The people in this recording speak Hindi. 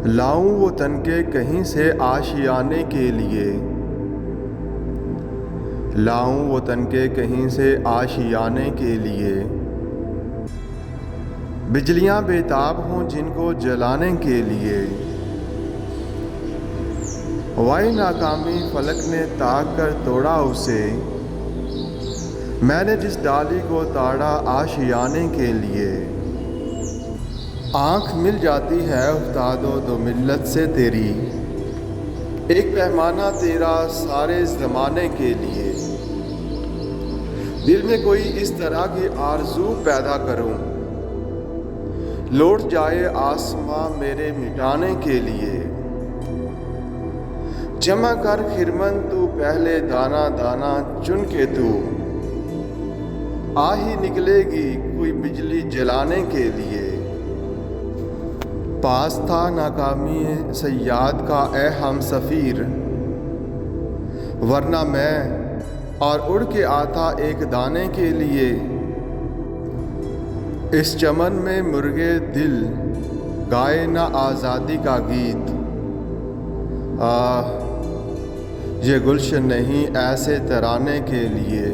लाऊं वो तनके कहीं से आशियाने के लिए, लाऊं वो तनके कहीं से आशियाने के लिए। बिजलियां बेताब हों जिनको जलाने के लिए, वाई नाकामी फलक ने ताक कर तोड़ा उसे। मैंने जिस डाली को ताड़ा आशियाने के लिए। आँख मिल जाती है उस्तादो दो मिल्लत से तेरी, एक पैमाना तेरा सारे ज़माने के लिए। दिल में कोई इस तरह की आरज़ू पैदा करूं, लौट जाए आसमां मेरे मिटाने के लिए। जमा कर खिरमन तू पहले दाना दाना चुन के तू, आ ही निकलेगी कोई बिजली जलाने के लिए। पास था नाकामी सयाद का ए हम सफ़ीर, वरना मैं और उड़ के आता एक दाने के लिए। इस चमन में मुर्गे दिल गाए ना आज़ादी का गीत, ये गुलशन नहीं ऐसे तराने के लिए।